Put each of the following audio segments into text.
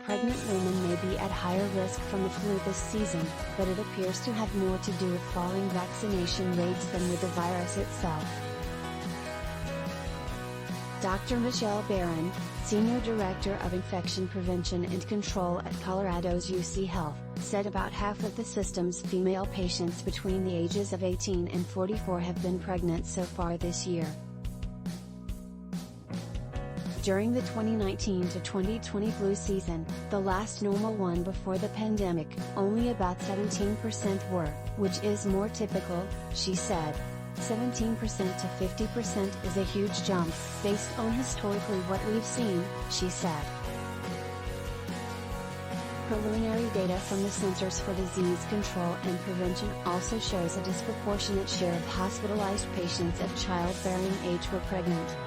Pregnant women may be at higher risk from the flu this season, but it appears to have more to do with falling vaccination rates than with the virus itself. Dr. Michelle Barron, Senior Director of Infection Prevention and Control at Colorado's UCHealth, said about half of the system's female patients between the ages of 18 and 44 have been pregnant so far this year. During the 2019 to 2020 flu season, the last normal one before the pandemic, only about 17% were, which is more typical, she said. 17% to 50% is a huge jump, based on historically what we've seen, she said. Preliminary data from the Centers for Disease Control and Prevention also shows a disproportionate share of hospitalized patients of childbearing age were pregnant.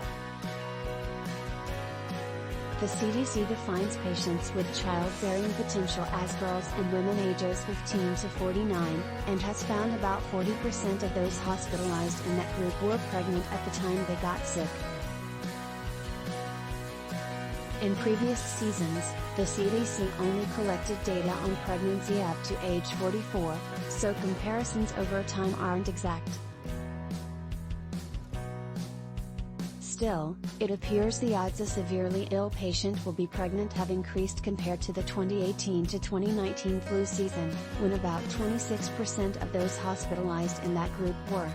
The CDC defines patients with childbearing potential as girls and women ages 15 to 49, and has found about 40% of those hospitalized in that group were pregnant at the time they got sick. In previous seasons, the CDC only collected data on pregnancy up to age 44, so comparisons over time aren't exact. Still, it appears the odds a severely ill patient will be pregnant have increased compared to the 2018 to 2019 flu season, when about 26% of those hospitalized in that group were.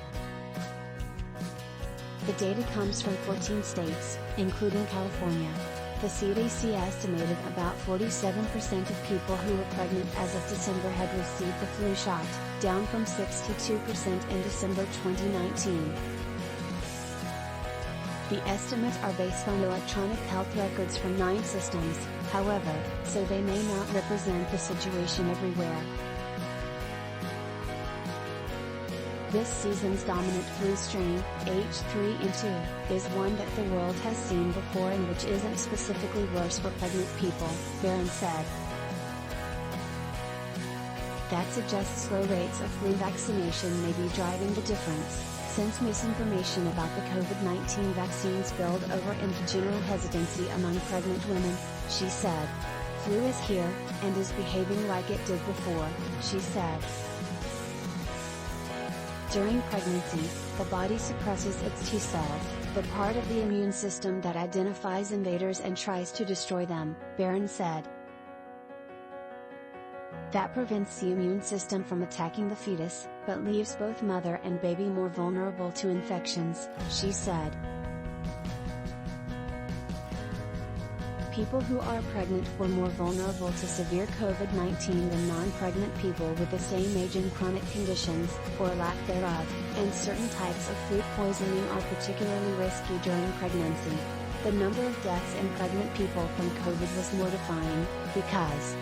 The data comes from 14 states, including California. The CDC estimated about 47% of people who were pregnant as of December had received the flu shot, down from 62% in December 2019. The estimates are based on electronic health records from 9 systems, however, so they may not represent the situation everywhere. This season's dominant flu strain, H3N2, is one that the world has seen before and which isn't specifically worse for pregnant people, Barron said. That suggests low rates of flu vaccination may be driving the difference, since misinformation about the COVID-19 vaccine spilled over into general hesitancy among pregnant women, she said. Flu is here, and is behaving like it did before, she said. During pregnancy, the body suppresses its T cells, the part of the immune system that identifies invaders and tries to destroy them, Barron said. That prevents the immune system from attacking the fetus, but leaves both mother and baby more vulnerable to infections, she said. People who are pregnant were more vulnerable to severe COVID-19 than non-pregnant people with the same age and chronic conditions, or lack thereof, and certain types of food poisoning are particularly risky during pregnancy. The number of deaths in pregnant people from COVID was mortifying, because